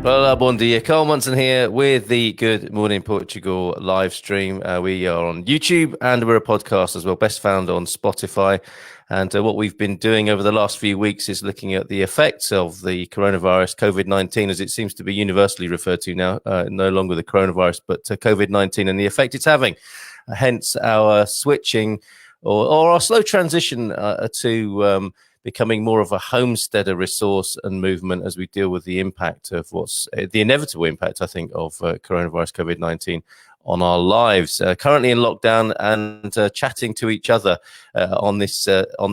Olá, bom dia. Carl Munson here with the Good Morning Portugal live stream. We are on YouTube and we're a podcast as well, best found on Spotify. And what we've been doing over the last few weeks is looking at the effects of the coronavirus, COVID-19, as it seems to be universally referred to now, no longer the coronavirus, but COVID-19 and the effect it's having. Hence our switching or our slow transition to becoming more of a homesteader resource and movement as we deal with the impact of what's the inevitable impact, I think, of coronavirus COVID-19 on our lives. Currently in lockdown and chatting to each other on this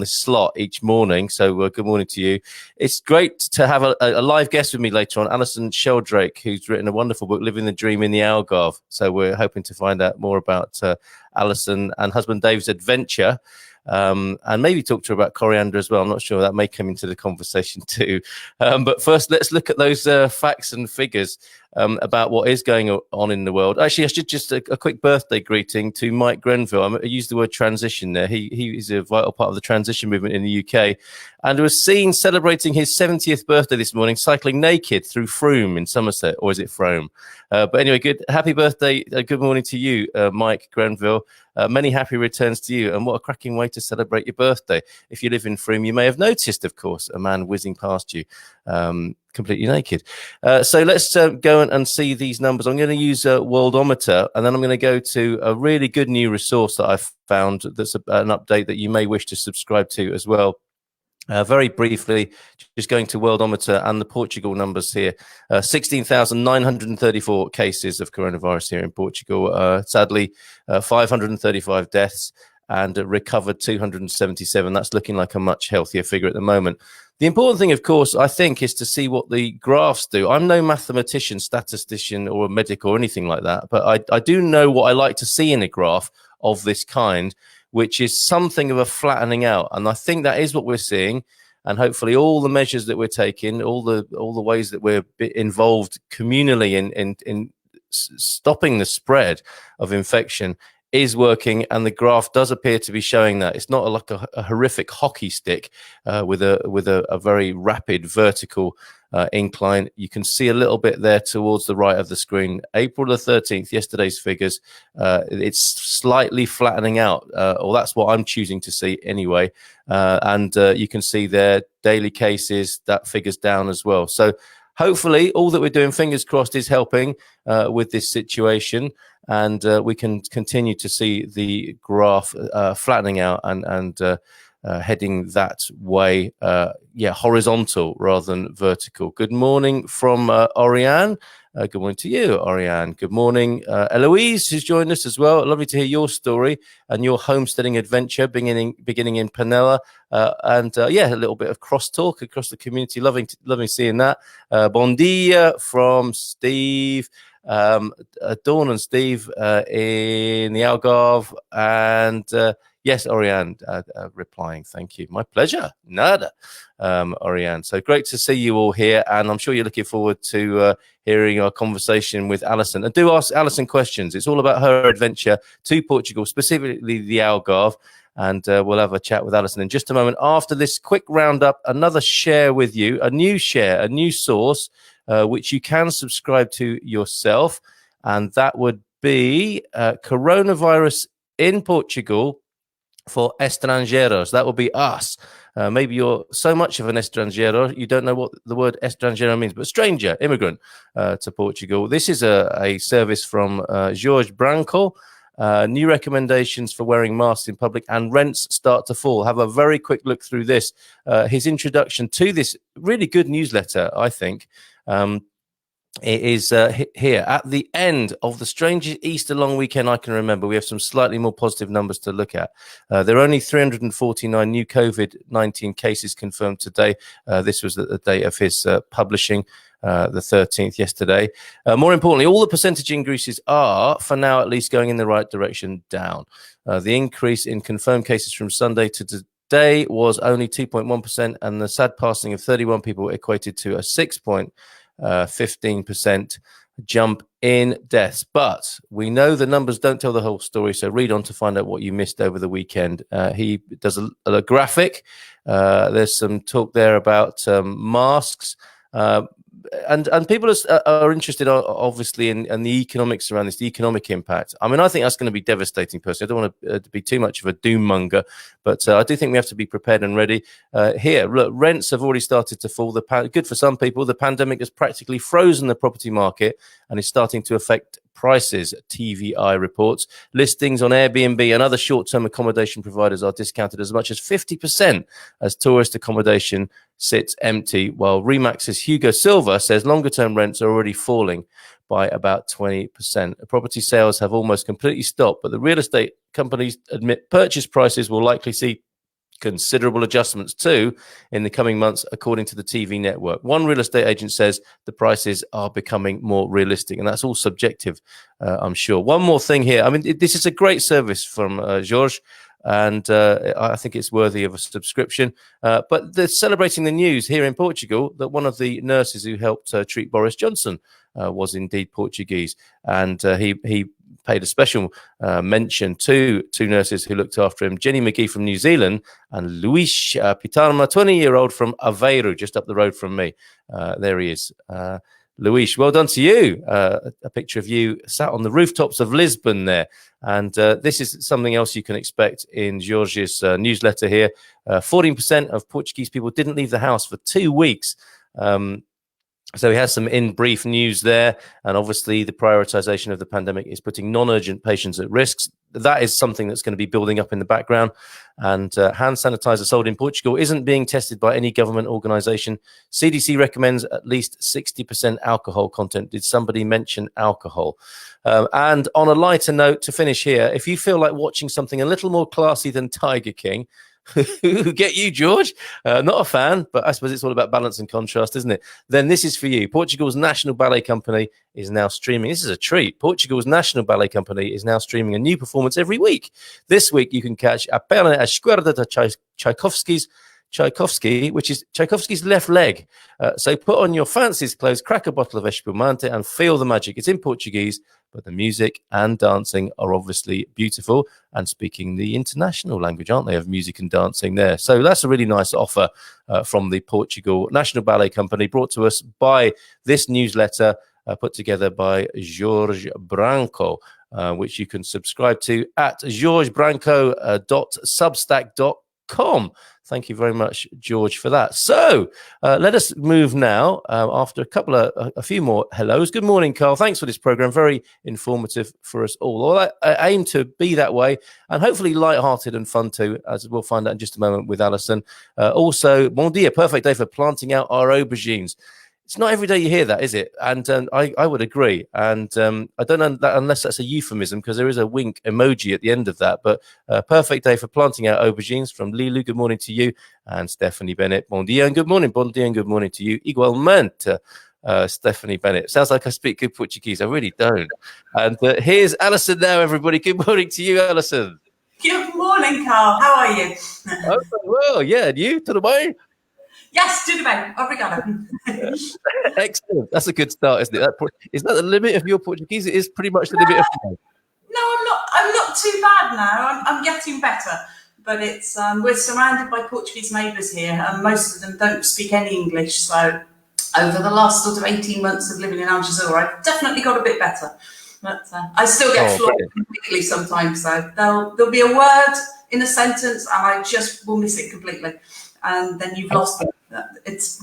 slot each morning. So good morning to you. It's great to have a live guest with me later on, Alyson Sheldrake, who's written a wonderful book, Living the Dream in the Algarve. So we're hoping to find out more about Alyson and husband Dave's adventure. And maybe talk to her about coriander as well. I'm not sure, that may come into the conversation too. But first, let's look at those facts and figures about what is going on in the world. Actually, I should just a quick birthday greeting to Mike Grenville. I used the word transition there. He is a vital part of the transition movement in the UK, and was seen celebrating his 70th birthday this morning, cycling naked through Frome in Somerset, or is it Frome? But anyway, happy birthday, good morning to you, Mike Grenville. Many happy returns to you, and what a cracking way to celebrate your birthday. If you live in Frome, you may have noticed, of course, a man whizzing past you completely naked. So let's go and see these numbers. I'm going to use Worldometer, and then I'm going to go to a really good new resource that I've found that's an update that you may wish to subscribe to as well. Very briefly, just going to Worldometer and the Portugal numbers here. 16,934 cases of coronavirus here in Portugal. Sadly, 535 deaths and recovered 277. That's looking like a much healthier figure at the moment. The important thing, of course, I think, is to see what the graphs do. I'm no mathematician, statistician, or a medic or anything like that, but I do know what I like to see in a graph of this kind, which is something of a flattening out. And I think that is what we're seeing. And hopefully all the measures that we're taking, all the ways that we're involved communally in stopping the spread of infection is working, and the graph does appear to be showing that. It's not like a horrific hockey stick with a very rapid vertical incline. You can see a little bit there towards the right of the screen. April the 13th, yesterday's figures, it's slightly flattening out, or that's what I'm choosing to see anyway. And you can see there daily cases, that figure's down as well. So hopefully all that we're doing, fingers crossed, is helping with this situation, and we can continue to see the graph flattening out and heading that way, horizontal rather than vertical. Good morning from Oriane. Good morning to you, Oriane. Good morning, Eloise, who's joined us as well. Lovely to hear your story and your homesteading adventure beginning in Penella. A little bit of crosstalk across the community. Loving seeing that. Bon dia from Steve. Dawn and Steve in the Algarve, and yes, Oriane replying, thank you. My pleasure. Nada, Oriane. So great to see you all here, and I'm sure you're looking forward to hearing our conversation with Alyson. And do ask Alyson questions. It's all about her adventure to Portugal, specifically the Algarve, and we'll have a chat with Alyson in just a moment. After this quick roundup, another share with you, a new source, which you can subscribe to yourself, and that would be coronavirus in Portugal for estrangeiros. That will be us. Maybe you're so much of an estrangeiro you don't know what the word estrangeiro means, but stranger, immigrant to Portugal. This is a service from Jorge Branco. New recommendations for wearing masks in public, and rents start to fall. Have a very quick look through this. His introduction to this really good newsletter, I think. It is here at the end of the strangest Easter long weekend I can remember. We have some slightly more positive numbers to look at. There are only 349 new COVID-19 cases confirmed today. This was at the date of his publishing, the 13th, yesterday. More importantly, all the percentage increases are, for now at least, going in the right direction, down. The increase in confirmed cases from Sunday to today was only 2.1%, and the sad passing of 31 people equated to a 6.15% jump in deaths. But we know the numbers don't tell the whole story, so read on to find out what you missed over the weekend. He does a graphic. There's some talk there about masks. and people are interested, obviously, in the economics around this, the economic impact. I mean, I think that's going to be devastating. Personally, I don't want to be too much of a doom monger, but I do think we have to be prepared and ready. Here, look, rents have already started to fall. Good for some people. The pandemic has practically frozen the property market and is starting to affect prices, TVI reports. Listings on Airbnb and other short-term accommodation providers are discounted as much as 50% as tourist accommodation sits empty, while Remax's Hugo Silva says longer-term rents are already falling by about 20%. Property sales have almost completely stopped, but the real estate companies admit purchase prices will likely see considerable adjustments too in the coming months, according to the TV network. One real estate agent says the prices are becoming more realistic, and that's all subjective, I'm sure. One more thing here. I mean, this is a great service from Jorge, and I think it's worthy of a subscription. But they're celebrating the news here in Portugal that one of the nurses who helped treat Boris Johnson was indeed Portuguese, and he paid a special mention to two nurses who looked after him, Jenny McGee from New Zealand and Luis Pitarma, 20-year-old from Aveiro, just up the road from me. There he is. Luis, well done to you. A picture of you sat on the rooftops of Lisbon there. And this is something else you can expect in Jorge's newsletter here. 14% of Portuguese people didn't leave the house for 2 weeks. So he has some in brief news there. And obviously the prioritization of the pandemic is putting non-urgent patients at risk. That is something that's going to be building up in the background. And hand sanitizer sold in Portugal isn't being tested by any government organization. CDC recommends at least 60% alcohol content. Did somebody mention alcohol? And on a lighter note to finish here, if you feel like watching something a little more classy than Tiger King, get you, George. Not a fan, but I suppose it's all about balance and contrast, isn't it? Then this is for you. Portugal's National Ballet Company is now streaming. This is a treat. Portugal's National Ballet Company is now streaming a new performance every week. This week, you can catch A Perna Esquerda de Tchaikovsky, which is Tchaikovsky's left leg. So put on your fanciest clothes, crack a bottle of espumante, and feel the magic. It's in Portuguese, but the music and dancing are obviously beautiful and speaking the international language, aren't they, of music and dancing there. So that's a really nice offer from the Portugal National Ballet Company, brought to us by this newsletter put together by Jorge Branco, which you can subscribe to at jorgebranco.substack.com. Thank you very much, George, for that. So let us move now after a few more hellos. Good morning, Carl. Thanks for this program. Very informative for us all. Well, I aim to be that way and hopefully lighthearted and fun too, as we'll find out in just a moment with Alyson. Also, bon dia, perfect day for planting out our aubergines. It's not every day you hear that, is it? And I would agree. And I don't know that unless that's a euphemism, because there is a wink emoji at the end of that. But perfect day for planting out aubergines from Lilu. Good morning to you. And Stephanie Bennett. Bon dia and good morning. Bon dia and good morning to you. Igualmente, Stephanie Bennett. Sounds like I speak good Portuguese. I really don't. And here's Alyson now, everybody. Good morning to you, Alyson. Good morning, Carl. How are you? Oh, well, yeah. And you? Tudo bem? Yes, tudo bem. Obrigada. Excellent. That's a good start, isn't it? Is that the limit of your Portuguese? It is pretty much the limit of mine. No, I'm not too bad now. I'm getting better. But it's we're surrounded by Portuguese neighbours here, and most of them don't speak any English. So over the last sort of 18 months of living in Algarve, I've definitely got a bit better. But I still get floored completely sometimes. So there'll be a word in a sentence, and I just will miss it completely. And then you've lost it. It's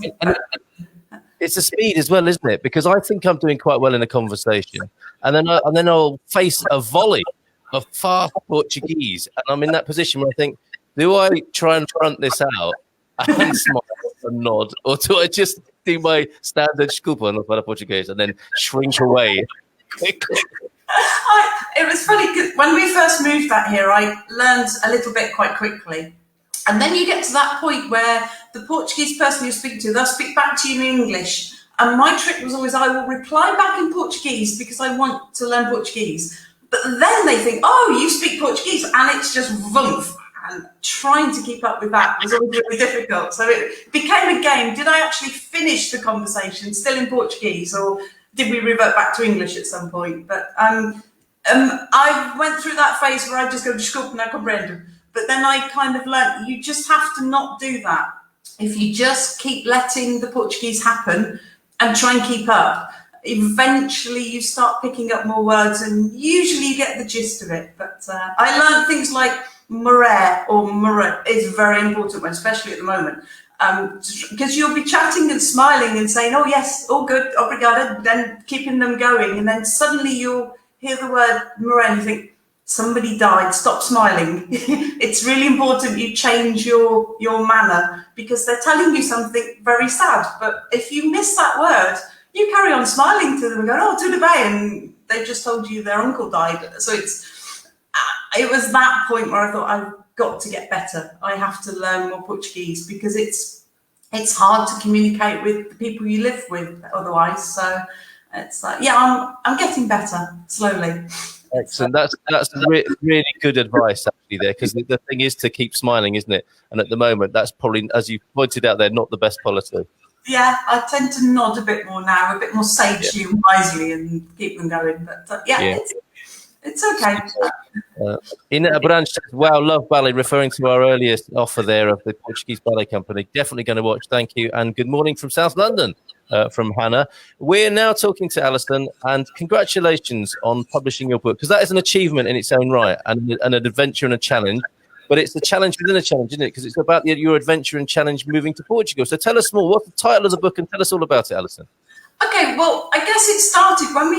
a speed as well, isn't it? Because I think I'm doing quite well in a conversation, and then I'll face a volley of fast Portuguese, and I'm in that position where I think, do I try and front this out and smile and nod, or do I just do my standard desculpa no para Portuguese and then shrink away quickly? It was funny because when we first moved out here, I learned a little bit quite quickly. And then you get to that point where the Portuguese person you're speaking to, they'll speak back to you in English. And my trick was always, I will reply back in Portuguese because I want to learn Portuguese. But then they think, oh, you speak Portuguese. And it's just voof. And trying to keep up with that was always really difficult. So it became a game. Did I actually finish the conversation still in Portuguese, or did we revert back to English at some point? But I went through that phase where I just go, desculpa, não compreendo. But then I kind of learned you just have to not do that. If you just keep letting the Portuguese happen, and try and keep up. Eventually you start picking up more words and usually you get the gist of it. But I learned things like mare or mare is a very important one, especially at the moment. Because you'll be chatting and smiling and saying, oh yes, all good, obrigada, then keeping them going. And then suddenly you'll hear the word mare and you think, somebody died, stop smiling. It's really important you change your manner because they're telling you something very sad. But if you miss that word, you carry on smiling to them and go, oh, tudo bem, and they just told you their uncle died. So it was that point where I thought I've got to get better. I have to learn more Portuguese because it's hard to communicate with the people you live with otherwise. So it's like, yeah, I'm getting better slowly. Excellent. That's really good advice actually there, because the thing is to keep smiling, isn't it? And at the moment, that's probably, as you pointed out there, not the best policy. Yeah, I tend to nod a bit more now, a bit more sagely and wisely, and keep them going. But it's okay. Ina Branch says, wow, love ballet, referring to our earliest offer there of the Portuguese Ballet Company. Definitely going to watch. Thank you. And good morning from South London, from Hannah. We're now talking to Alyson, and congratulations on publishing your book, because that is an achievement in its own right, and an adventure and a challenge. But it's a challenge within a challenge, isn't it? Because it's about your adventure and challenge moving to Portugal. So tell us more. What's the title of the book? And tell us all about it, Alyson. Okay, well, I guess it started when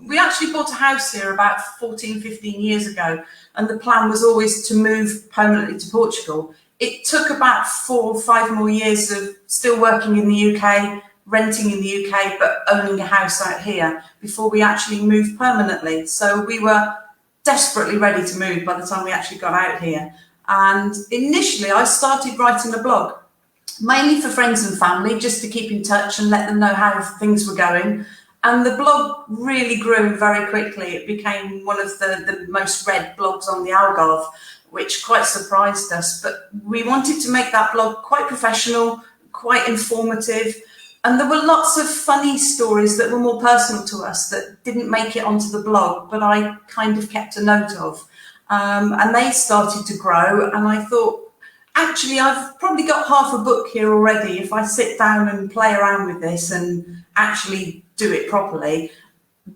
we actually bought a house here about 14, 15 years ago. And the plan was always to move permanently to Portugal. It took about 4 or 5 more years of still working in the UK, renting in the UK, but owning a house out here before we actually moved permanently. So we were desperately ready to move by the time we actually got out here. And initially I started writing a blog, mainly for friends and family, just to keep in touch and let them know how things were going. And the blog really grew very quickly. It became one of the most read blogs on the Algarve, which quite surprised us. But we wanted to make that blog quite professional, quite informative. And there were lots of funny stories that were more personal to us that didn't make it onto the blog, but I kind of kept a note of. And they started to grow. And I thought, actually, I've probably got half a book here already. If I sit down and play around with this and actually do it properly,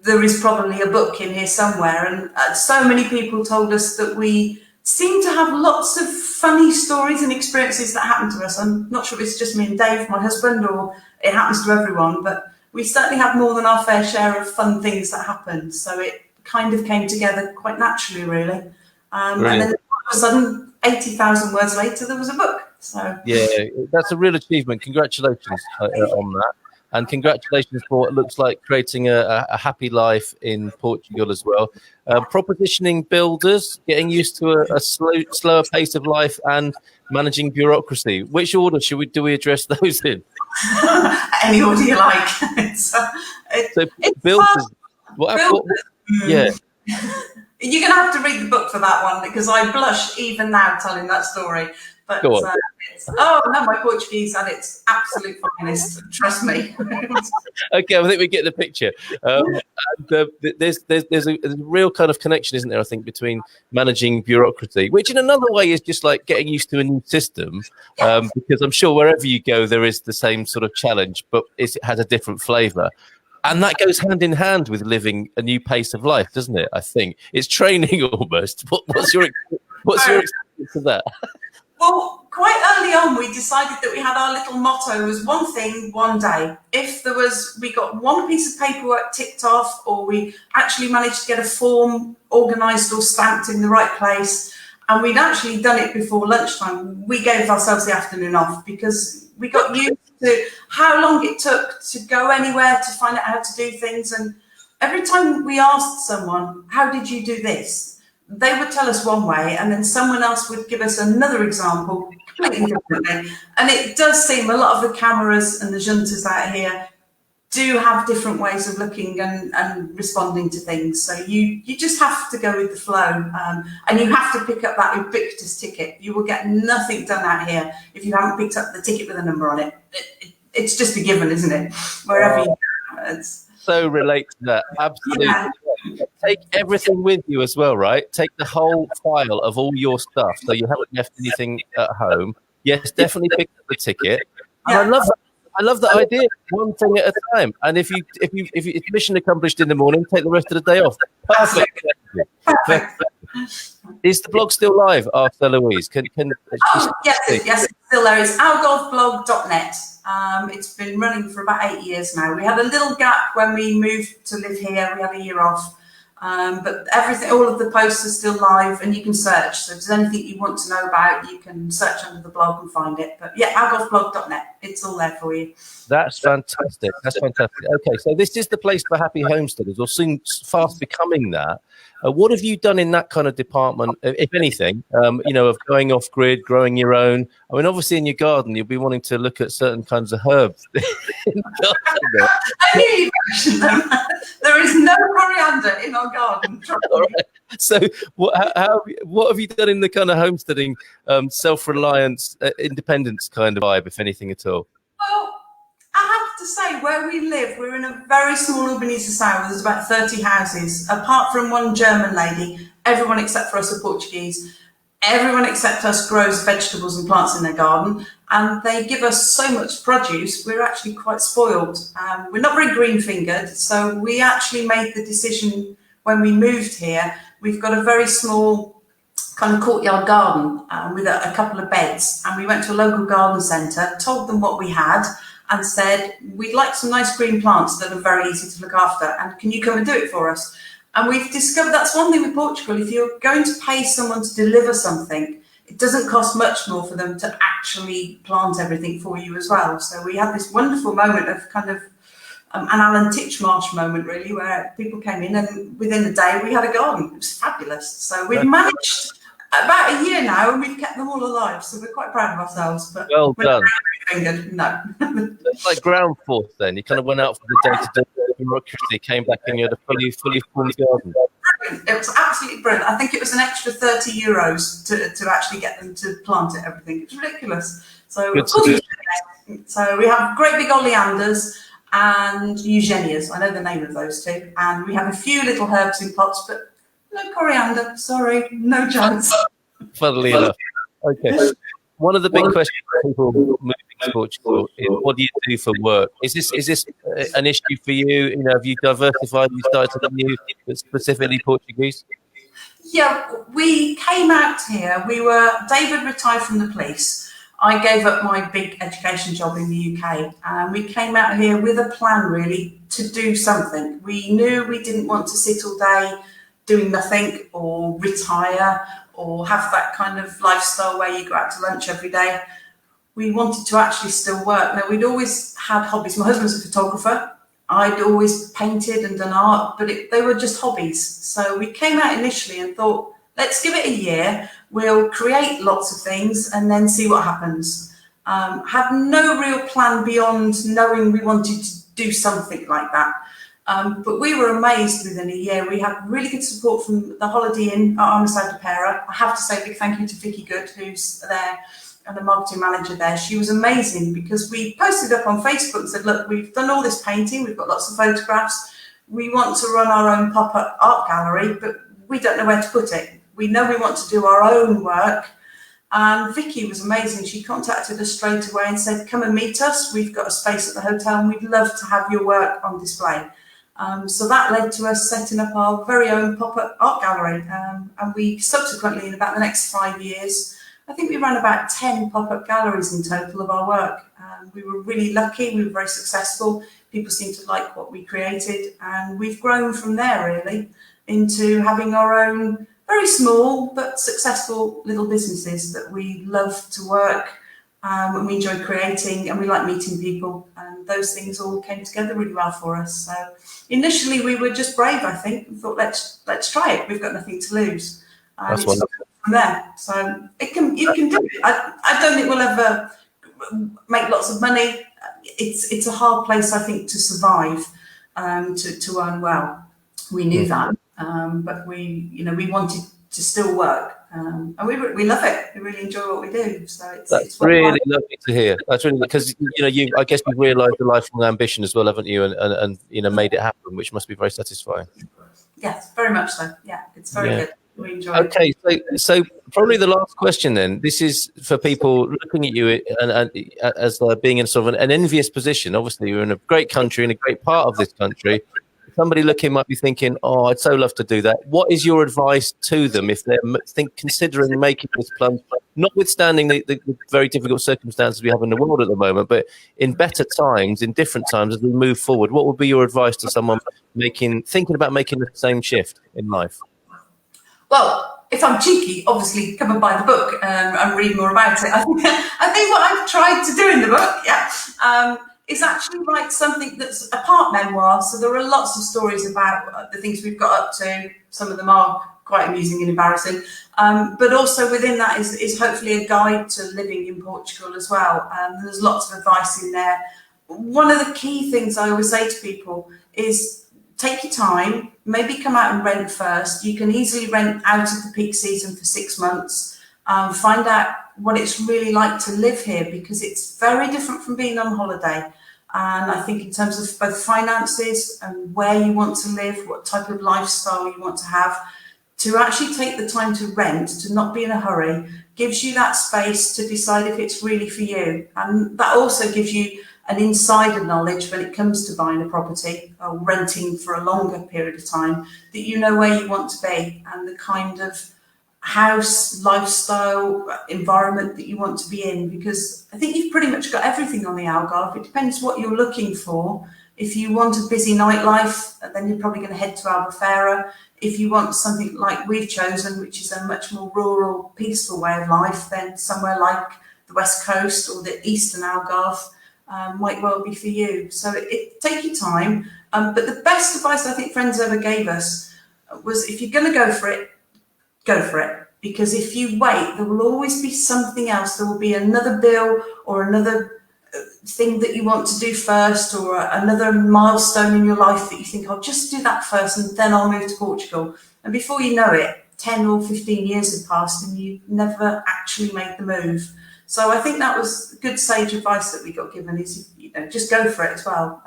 there is probably a book in here somewhere. And so many people told us that we seem to have lots of funny stories and experiences that happen to us. I'm not sure if it's just me and Dave, my husband, or it happens to everyone, but we certainly have more than our fair share of fun things that happen. So it kind of came together quite naturally, really. And then all of a sudden, 80,000 words later, there was a book. So yeah, that's a real achievement. Congratulations on that. And congratulations for what looks like creating a happy life in Portugal as well. Propositioning builders, getting used to a slower pace of life, and managing bureaucracy. Which order do we address those in? Any order you like. It's builders. Yeah. You're going to have to read the book for that one, because I blush even now telling that story. But go on. My Portuguese at its absolute finest. Trust me. Okay, I think we get the picture. There's a real kind of connection, isn't there? I think between managing bureaucracy, which in another way is just like getting used to a new system, because I'm sure wherever you go there is the same sort of challenge, but it has a different flavour. And that goes hand in hand with living a new pace of life, doesn't it? I think it's training almost. What's your experience of that? Well, quite early on, we decided that we had our little motto was one thing, one day. If we got one piece of paperwork ticked off, or we actually managed to get a form organised or stamped in the right place, and we'd actually done it before lunchtime, we gave ourselves the afternoon off, because we got used to how long it took to go anywhere to find out how to do things. And every time we asked someone, how did you do this? They would tell us one way, and then someone else would give us another example completely differently. And it does seem a lot of the cameras and the juntas out here do have different ways of looking and responding to things. So you just have to go with the flow, and you have to pick up that ubiquitous ticket. You will get nothing done out here if you haven't picked up the ticket with a number on it. It's just a given, isn't it? Wherever you go, so relate to that. Absolutely. Yeah. Take everything with you as well, right? Take the whole file of all your stuff, so you haven't left anything at home. Yes, definitely pick up the ticket. And I love that I love that idea. One thing at a time. And if it's mission accomplished in the morning, take the rest of the day off. Perfect. Is the blog still live after Louise? Yes, it's still there. It's ourgolfblog.net. It's been running for about 8 years now. We had a little gap when we moved to live here. We had a year off. But all of the posts are still live, and you can search. So if there's anything you want to know about, you can search under the blog and find it. But yeah, ourgolfblog.net. It's all there for you. That's fantastic. That's fantastic. Okay, so this is the place for happy homesteaders, or soon fast becoming that. What have you done in that kind of department, if anything, of going off grid, growing your own? I mean, obviously in your garden, you'll be wanting to look at certain kinds of herbs. I knew you mentioned them. There is no coriander in our garden. All right. So what have you done in the kind of homesteading, self-reliance, independence kind of vibe, if anything at all? Well, I have to say, where we live, we're in a very small Albanese society. There's about 30 houses. Apart from one German lady, everyone except for us are Portuguese. Everyone except us grows vegetables and plants in their garden, and they give us so much produce, we're actually quite spoiled. We're not very green-fingered, so we actually made the decision when we moved here. We've got a very small kind of courtyard garden with a couple of beds, and we went to a local garden centre, told them what we had, and said, we'd like some nice green plants that are very easy to look after, and can you come and do it for us? And we've discovered that's one thing with Portugal. If you're going to pay someone to deliver something, it doesn't cost much more for them to actually plant everything for you as well. So we had this wonderful moment of kind of an Alan Titchmarsh moment, really, where people came in and within the day we had a garden. It was fabulous. So we've managed about a year now, and we've kept them all alive. So we're quite proud of ourselves. But well done. No. It's like ground force then. You kind of went out for the day-to-day bureaucracy, came back and you had a fully formed garden. It was absolutely brilliant. I think it was an extra €30 to actually get them to plant it, everything. It was ridiculous. So, of course, so we have great big oleanders and eugenias. I know the name of those two. And we have a few little herbs in pots, but no coriander. Sorry, no chance. Funnily enough. Okay. One of the big questions people moving to Portugal is, what do you do for work? Is this an issue for you? Have you diversified? You started something new that's specifically Portuguese? Yeah, we came out here. David retired from the police. I gave up my big education job in the UK. And we came out here with a plan, really, to do something. We knew we didn't want to sit all day doing nothing or retire or have that kind of lifestyle where you go out to lunch every day. We wanted to actually still work. Now, we'd always had hobbies. My husband's a photographer. I'd always painted and done art, but they were just hobbies. So we came out initially and thought, let's give it a year. We'll create lots of things and then see what happens. Had no real plan beyond knowing we wanted to do something like that. But we were amazed within a year. We had really good support from the Holiday Inn at Armagh de Pera. I have to say a big thank you to Vicky Good, who's there and the marketing manager there. She was amazing because we posted up on Facebook and said, look, we've done all this painting. We've got lots of photographs. We want to run our own pop-up art gallery, but we don't know where to put it. We know we want to do our own work. And Vicky was amazing. She contacted us straight away and said, come and meet us. We've got a space at the hotel and we'd love to have your work on display. So that led to us setting up our very own pop-up art gallery. And we subsequently, in about the next 5 years, I think we ran about 10 pop-up galleries in total of our work. We were really lucky. We were very successful. People seemed to like what we created. And we've grown from there, really, into having our own very small but successful little businesses that we love to work and we enjoy creating and we like meeting people. And those things all came together really well for us. So initially we were just brave, I think, and thought, let's try it. We've got nothing to lose. That's wonderful. From there. So you can do it. I don't think we'll ever make lots of money. It's a hard place, I think, to survive, to earn well. We knew that, but we wanted to still work, and we love it. We really enjoy what we do. So it's really lovely to hear. That's really, because I guess you've realised the lifelong ambition as well, haven't you? And made it happen, which must be very satisfying. Yes, very much so. Yeah, it's very good. we enjoyed. Okay, so probably the last question then. This is for people looking at you and as being in sort of an envious position. Obviously, you're in a great country, in a great part of this country. Somebody looking might be thinking, "Oh, I'd so love to do that." What is your advice to them if they're considering making this plunge, notwithstanding the very difficult circumstances we have in the world at the moment, but in better times, in different times as we move forward? What would be your advice to someone thinking about making the same shift in life? Well, if I'm cheeky, obviously come and buy the book and read more about it. I think what I've tried to do in the book, is actually write something that's a part memoir. So there are lots of stories about the things we've got up to. Some of them are quite amusing and embarrassing. But also within that is hopefully a guide to living in Portugal as well. There's lots of advice in there. One of the key things I always say to people is take your time, maybe come out and rent first. You can easily rent out of the peak season for 6 months. Find out what it's really like to live here, because it's very different from being on holiday. And I think in terms of both finances and where you want to live, what type of lifestyle you want to have, to actually take the time to rent, to not be in a hurry, gives you that space to decide if it's really for you. And that also gives you an insider knowledge when it comes to buying a property or renting for a longer period of time, that you know where you want to be and the kind of house, lifestyle, environment that you want to be in, because I think you've pretty much got everything on the Algarve. It depends what you're looking for. If you want a busy nightlife, then you're probably going to head to Albufeira. If you want something like we've chosen, which is a much more rural, peaceful way of life, then somewhere like the West Coast or the Eastern Algarve might well be for you. So take your time. But the best advice I think friends ever gave us was, if you're going to go for it, go for it. Because if you wait, there will always be something else. There will be another bill or another thing that you want to do first, or another milestone in your life that you think, I'll just do that first and then I'll move to Portugal. And before you know it, 10 or 15 years have passed and you never actually made the move. So I think that was good sage advice that we got given, is, just go for it as well.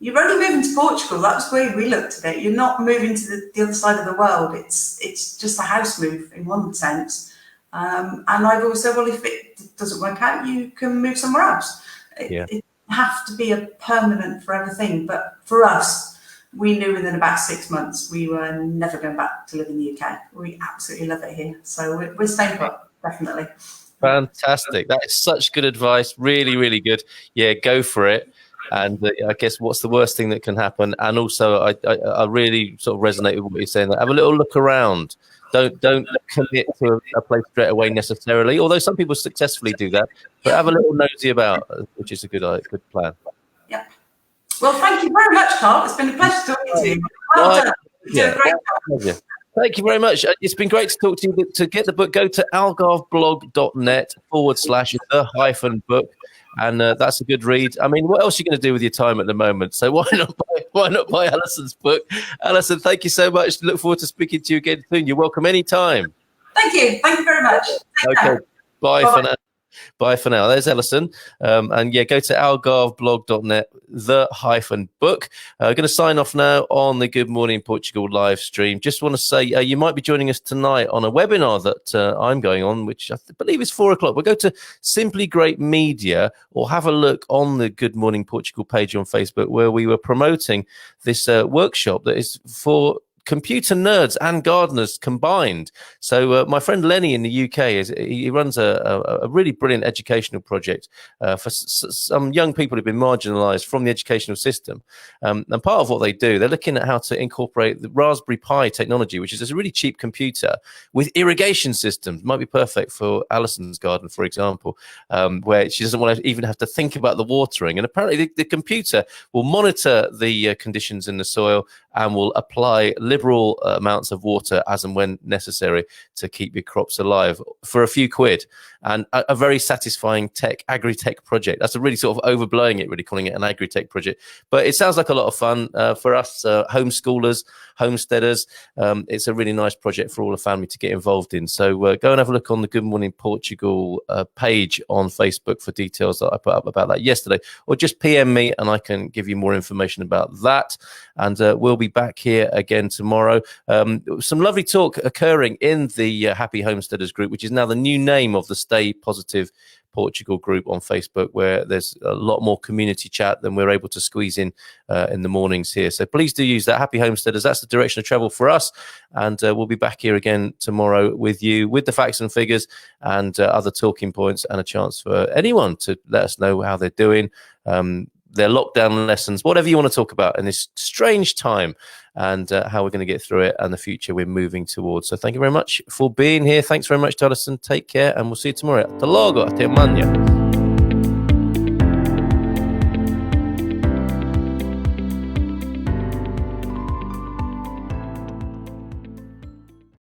You're only moving to Portugal. That's where we looked at it. You're not moving to the other side of the world. It's just a house move in one sense. And I've always said, well, if it doesn't work out, you can move somewhere else. It doesn't have to be a permanent forever thing. But for us, we knew within about 6 months we were never going back to live in the UK. We absolutely love it here. So we're staying put, definitely. Fantastic. That is such good advice. Really, really good. Yeah, go for it. And I guess what's the worst thing that can happen? And also, I really sort of resonate with what you're saying. Have a little look around. Don't commit to a place straight away necessarily, although some people successfully do that. But have a little nosy about, which is a good plan. Yeah. Well, thank you very much, Carl. It's been a pleasure talking to you. Well done. You did a great job. Thank you very much. It's been great to talk to you. To get the book, go to algarveblog.net/the-book. And that's a good read. I mean, what else are you going to do with your time at the moment? So why not buy Alyson's book? Alyson, thank you so much. Look forward to speaking to you again soon. You're welcome anytime. Thank you. Thank you very much. Okay. Bye for now. Bye for now. There's Alyson. And yeah, go to algarveblog.net/the-book. Going to sign off now on the Good Morning Portugal live stream. Just want to say you might be joining us tonight on a webinar that I'm going on, which I believe is 4:00. We'll go to Simply Great Media, or have a look on the Good Morning Portugal page on Facebook, where we were promoting this workshop that is for computer nerds and gardeners combined. So my friend Lenny in the UK, he runs a really brilliant educational project for some young people who've been marginalised from the educational system. And part of what they do, they're looking at how to incorporate the Raspberry Pi technology, which is a really cheap computer with irrigation systems. Might be perfect for Alyson's garden, for example, where she doesn't want to even have to think about the watering. And apparently the computer will monitor the conditions in the soil and will apply liberal amounts of water as and when necessary to keep your crops alive for a few quid. and a very satisfying agri-tech project. That's a really sort of overblowing it, really calling it an agri-tech project. But it sounds like a lot of fun for us homeschoolers, homesteaders. It's a really nice project for all the family to get involved in. So go and have a look on the Good Morning Portugal page on Facebook for details that I put up about that yesterday, or just PM me and I can give you more information about that. And we'll be back here again tomorrow. Some lovely talk occurring in the Happy Homesteaders group, which is now the new name of the Stay Positive Portugal group on Facebook, where there's a lot more community chat than we're able to squeeze in the mornings here. So please do use that. Happy Homesteaders, that's the direction of travel for us. And we'll be back here again tomorrow with you, with the facts and figures and other talking points, and a chance for anyone to let us know how they're doing, their lockdown lessons, whatever you want to talk about in this strange time, and how we're going to get through it and the future we're moving towards. So thank you very much for being here. Thanks very much to Alyson. Take care, and we'll see you tomorrow. Hasta luego. Hasta mañana.